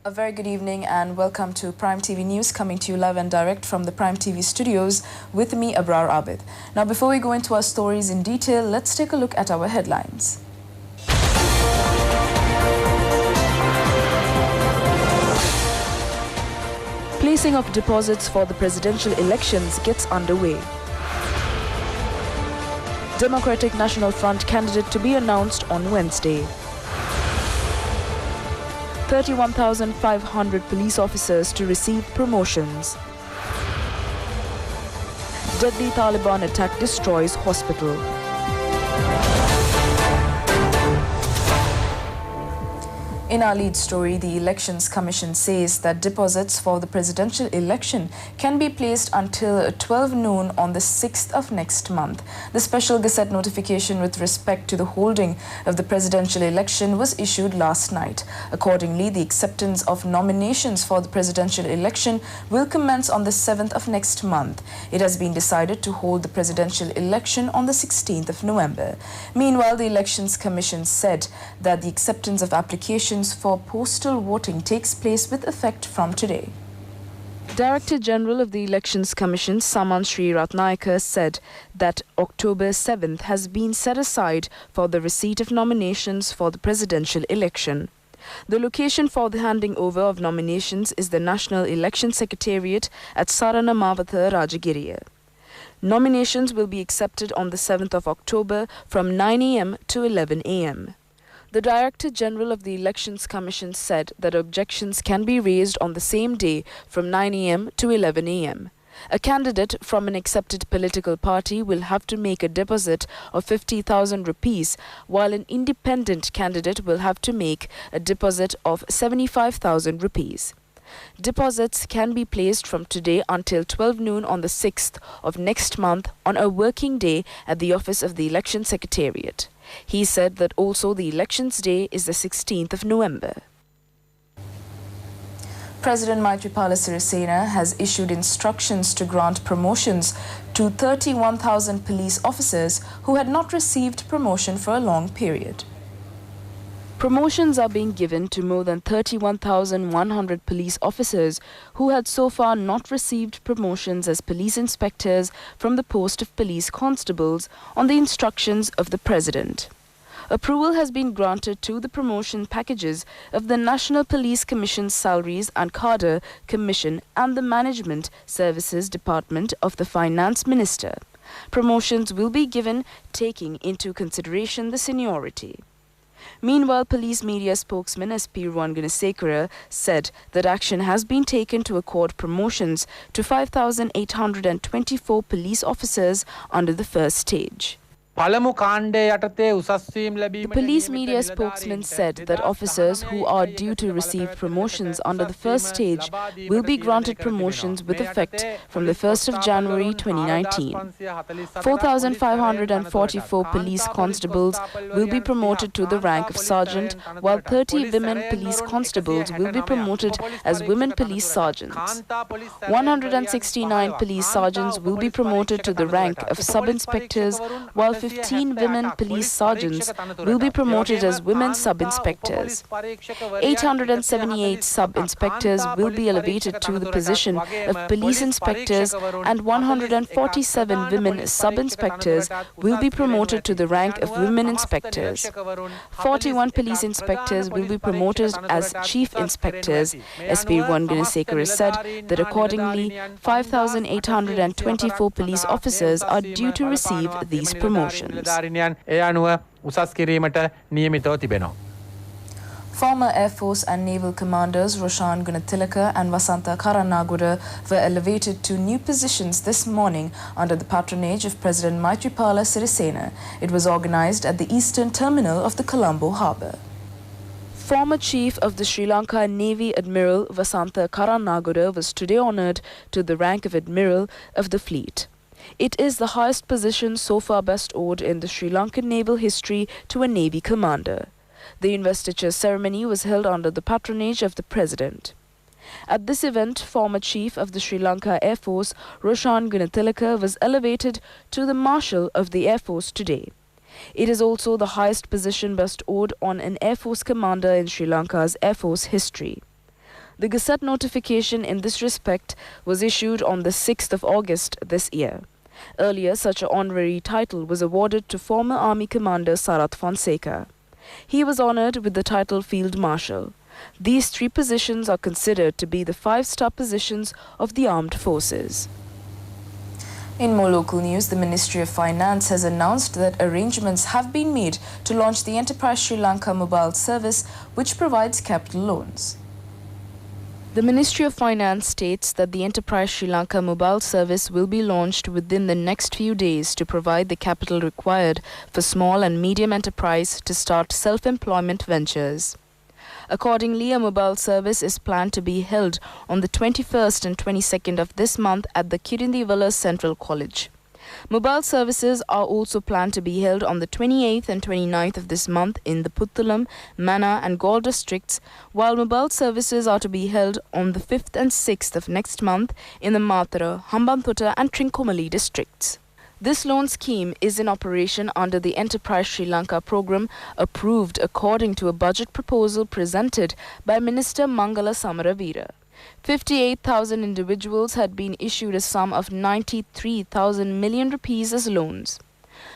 A very good evening and welcome to Prime TV News, coming to you live and direct from the Prime TV studios with me, Abrar Abid. Now, before we go into our stories in detail, let's take a look at our headlines. Placing of deposits for the presidential elections gets underway. Democratic National Front candidate to be announced on Wednesday. 31,500 police officers to receive promotions. Deadly Taliban attack destroys hospital. In our lead story, the Elections Commission says that deposits for the presidential election can be placed until 12 noon on the 6th of next month. The special Gazette notification with respect to the holding of the presidential election was issued last night. Accordingly, the acceptance of nominations for the presidential election will commence on the 7th of next month. It has been decided to hold the presidential election on the 16th of November. Meanwhile, the Elections Commission said that the acceptance of applications for postal voting takes place with effect from today. Director General of the Elections Commission, Saman Sri Ratnayaka, said that October 7th has been set aside for the receipt of nominations for the presidential election. The location for the handing over of nominations is the National Election Secretariat at Saranamavatha, Rajagiriya. Nominations will be accepted on the 7th of October from 9 a.m. to 11 a.m. The Director General of the Elections Commission said that objections can be raised on the same day from 9 a.m. to 11 a.m. A candidate from an accepted political party will have to make a deposit of 50,000 rupees, while an independent candidate will have to make a deposit of 75,000 rupees. Deposits can be placed from today until 12 noon on the 6th of next month on a working day at the office of the Election Secretariat. He said that also the elections day is the 16th of November. President Maithripala Sirisena has issued instructions to grant promotions to 31,000 police officers who had not received promotion for a long period. Promotions are being given to more than 31,100 police officers who had so far not received promotions as police inspectors from the post of police constables on the instructions of the President. Approval has been granted to the promotion packages of the National Police Commission's Salaries and Cadre Commission and the Management Services Department of the Finance Minister. Promotions will be given taking into consideration the seniority. Meanwhile, police media spokesman SP Gunasekara said that action has been taken to accord promotions to 5,824 police officers under the first stage. The police media spokesman said that officers who are due to receive promotions under the first stage will be granted promotions with effect from the 1st of January 2019. 4,544 police constables will be promoted to the rank of sergeant, while 30 women police constables will be promoted as women police sergeants. 169 police sergeants will be promoted to the rank of sub-inspectors, while 15 women police sergeants will be promoted as women sub-inspectors. 878 sub-inspectors will be elevated to the position of police inspectors, and 147 women sub-inspectors will be promoted to the rank of women inspectors. 41 police inspectors will be promoted as chief inspectors. SP Gunasekara said that accordingly, 5,824 police officers are due to receive these promotions. Former Air Force and Naval Commanders Roshan Gunatilaka and Vasantha Karanagura were elevated to new positions this morning under the patronage of President Maithripala Sirisena. It was organized at the eastern terminal of the Colombo harbour. Former Chief of the Sri Lanka Navy Admiral Vasantha Karanagura was today honoured to the rank of Admiral of the Fleet. It is the highest position so far bestowed in the Sri Lankan naval history to a Navy commander. The investiture ceremony was held under the patronage of the President. At this event, former Chief of the Sri Lanka Air Force, Roshan Gunatilaka, was elevated to the Marshal of the Air Force today. It is also the highest position bestowed on an Air Force commander in Sri Lanka's Air Force history. The Gazette notification in this respect was issued on the 6th of August this year. Earlier, such an honorary title was awarded to former Army Commander Sarath Fonseca. He was honored with the title Field Marshal. These three positions are considered to be the 5-star positions of the armed forces. In more local news, the Ministry of Finance has announced that arrangements have been made to launch the Enterprise Sri Lanka mobile service, which provides capital loans. The Ministry of Finance states that the Enterprise Sri Lanka mobile service will be launched within the next few days to provide the capital required for small and medium enterprise to start self-employment ventures. Accordingly, a mobile service is planned to be held on the 21st and 22nd of this month at the Kirindivala Central College. Mobile services are also planned to be held on the 28th and 29th of this month in the Puttalam, Mana and Galle districts, while mobile services are to be held on the 5th and 6th of next month in the Matara, Hambantota and Trincomalee districts. This loan scheme is in operation under the Enterprise Sri Lanka program approved according to a budget proposal presented by Minister Mangala Samaravira. 58,000 individuals had been issued a sum of 93,000 million rupees as loans.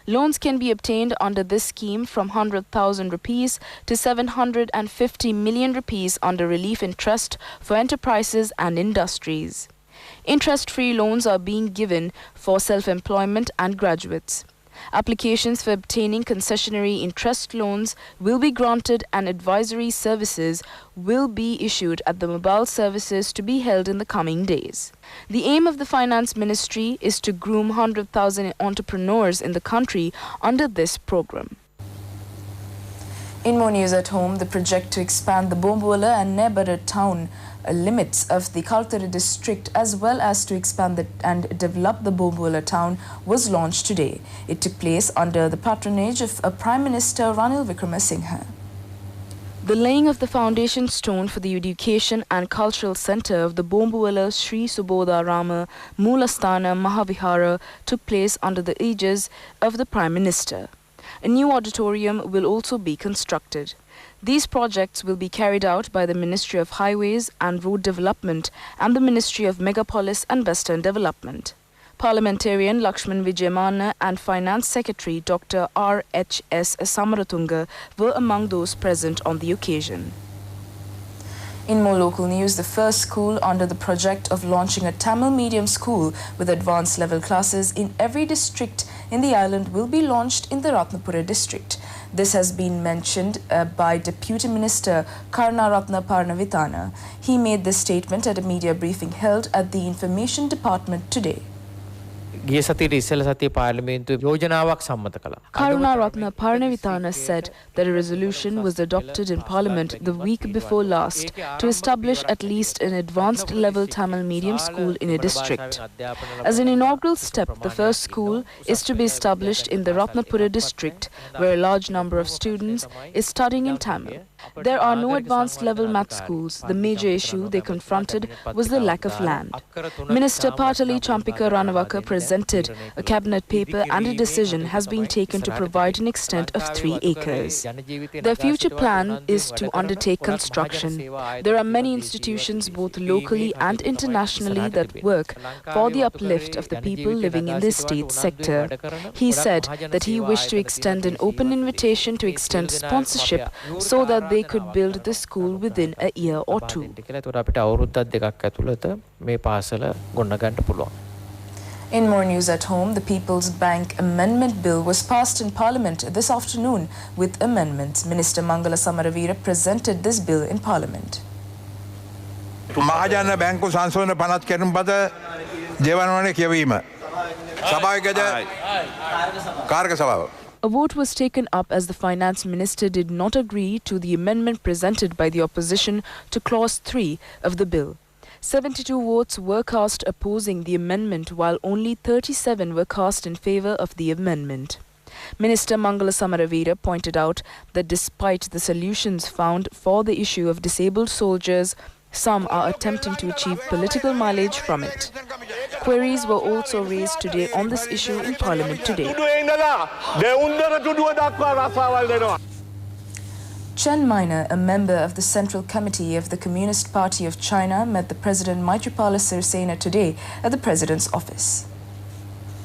Loans can be obtained under this scheme from 100,000 rupees to 750 million rupees under relief interest for enterprises and industries. Interest-free loans are being given for self-employment and graduates. Applications for obtaining concessionary interest loans will be granted and advisory services will be issued at the mobile services to be held in the coming days. The aim of the Finance Ministry is to groom 100,000 entrepreneurs in the country under this program. In more news at home, the project to expand the Bombuala and Nebara town limits of the Kaltara district as well as to expand and develop the Bombuala town was launched today. It took place under the patronage of Prime Minister Ranil Wickremesinghe. The laying of the foundation stone for the education and cultural centre of the Bombuala Sri Subodha Rama Moolasthana Mahavihara took place under the aegis of the Prime Minister. A new auditorium will also be constructed. These projects will be carried out by the Ministry of Highways and Road Development and the Ministry of Megapolis and Western Development. Parliamentarian Lakshman Vijayamana and Finance Secretary Dr. R.H.S. Samaratunga were among those present on the occasion. In more local news, the first school under the project of launching a Tamil medium school with advanced level classes in every district in the island will be launched in the Ratnapura district. This has been mentioned by Deputy Minister Karnaratna Parnavitana. He made this statement at a media briefing held at the Information Department today. Karunaratna Parnavitana said that a resolution was adopted in Parliament the week before last to establish at least an advanced level Tamil medium school in a district. As an inaugural step, the first school is to be established in the Ratnapura district, where a large number of students is studying in Tamil. There are no advanced level math schools. The major issue they confronted was the lack of land. Minister Patali Champika Ranavaka presented a cabinet paper and a decision has been taken to provide an extent of 3 acres. Their future plan is to undertake construction. There are many institutions both locally and internationally that work for the uplift of the people living in the state sector. He said that he wished to extend an open invitation to extend sponsorship so that they could build the school within a year or two. In more news at home, the People's Bank Amendment Bill was passed in Parliament this afternoon with amendments. Minister Mangala Samaravira presented this bill in Parliament. මහජන බැංකු සංශෝධන 50 කැඩුම් පද ජීවනවලට කියවීම. සභාවකද කාර්ක සභාව. A vote was taken up as the finance minister did not agree to the amendment presented by the opposition to clause 3 of the bill. 72 votes were cast opposing the amendment, while only 37 were cast in favour of the amendment. Minister Mangala Samaravira pointed out that despite the solutions found for the issue of disabled soldiers, some are attempting to achieve political mileage from it. Queries were also raised today on this issue in Parliament today. Chen Minor, a member of the Central Committee of the Communist Party of China, met the President Maithripala Sirisena today at the President's office.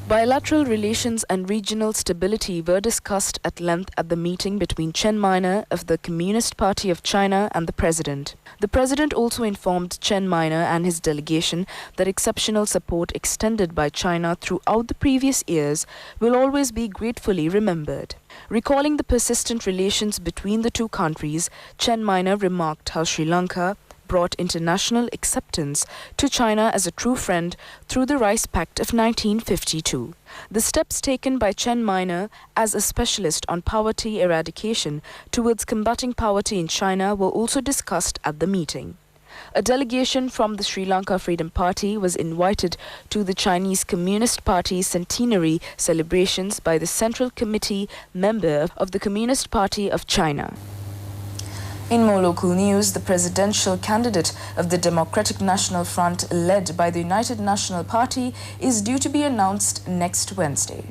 Bilateral relations and regional stability were discussed at length at the meeting between Chen Minor of the Communist Party of China and the President. The President also informed Chen Minor and his delegation that exceptional support extended by China throughout the previous years will always be gratefully remembered. Recalling the persistent relations between the two countries, Chen Minor remarked how Sri Lanka brought international acceptance to China as a true friend through the Rice Pact of 1952. The steps taken by Chen Minor as a specialist on poverty eradication towards combating poverty in China were also discussed at the meeting. A delegation from the Sri Lanka Freedom Party was invited to the Chinese Communist Party's centenary celebrations by the Central Committee member of the Communist Party of China. In more local news, the presidential candidate of the Democratic National Front, led by the United National Party, is due to be announced next Wednesday.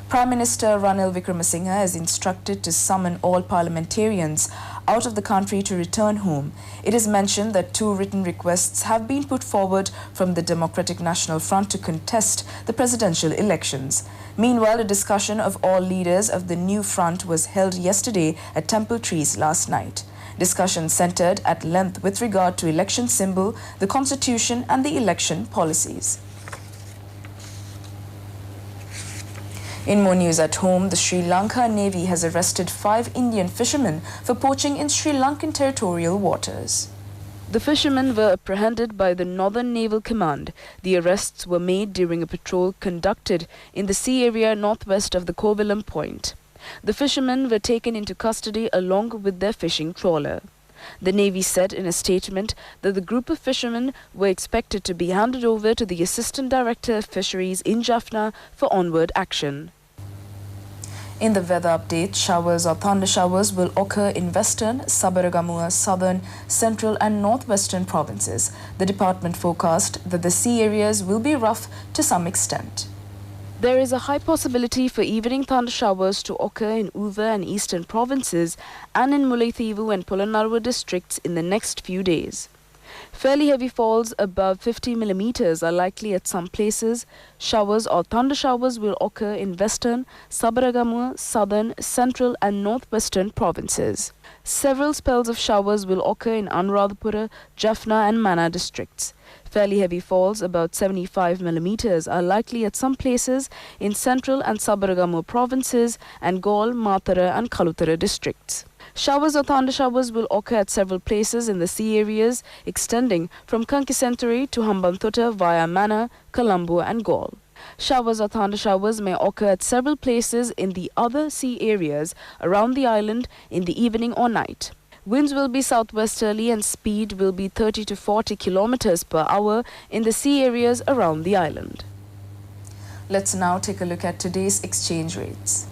Prime Minister Ranil Wickremesinghe has instructed to summon all parliamentarians out of the country to return home. It is mentioned that 2 written requests have been put forward from the Democratic National Front to contest the presidential elections. Meanwhile, a discussion of all leaders of the new front was held yesterday at Temple Trees last night. Discussion centered at length with regard to election symbol, the constitution and the election policies. In more news at home, the Sri Lanka Navy has arrested 5 Indian fishermen for poaching in Sri Lankan territorial waters. The fishermen were apprehended by the Northern Naval Command. The arrests were made during a patrol conducted in the sea area northwest of the Kovalam Point. The fishermen were taken into custody along with their fishing trawler. The Navy said in a statement that the group of fishermen were expected to be handed over to the Assistant Director of Fisheries in Jaffna for onward action. In the weather update, showers or thunder showers will occur in western, Sabaragamuwa, southern, central and northwestern provinces. The department forecast that the sea areas will be rough to some extent. There is a high possibility for evening thunder showers to occur in Uva and eastern provinces and in Mullaitivu and Polonnaruwa districts in the next few days. Fairly heavy falls above 50 millimeters are likely at some places. Showers or thunder showers will occur in western, Sabaragamuwa, southern, central and northwestern provinces. Several spells of showers will occur in Anuradhapura, Jaffna and Mana districts. Fairly heavy falls, about 75 millimeters, are likely at some places in central and Sabaragamuwa provinces and Gaul, Matara and Kalutara districts. Showers or thunder showers will occur at several places in the sea areas, extending from Kankisenturi to Hambantota via Mana, Colombo and Gaul. Showers or thunder showers may occur at several places in the other sea areas around the island in the evening or night. Winds will be southwesterly and speed will be 30 to 40 kilometers per hour in the sea areas around the island. Let's now take a look at today's exchange rates.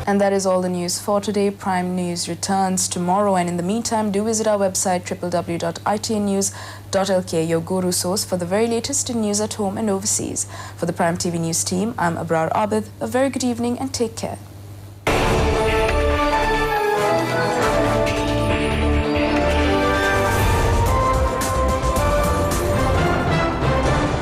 And that is all the news for today. Prime News returns tomorrow, and in the meantime, do visit our website www.itnews.lk, your guru source for the very latest in news at home and overseas. For the Prime TV News team, I'm Abrar Abid. A very good evening and take care.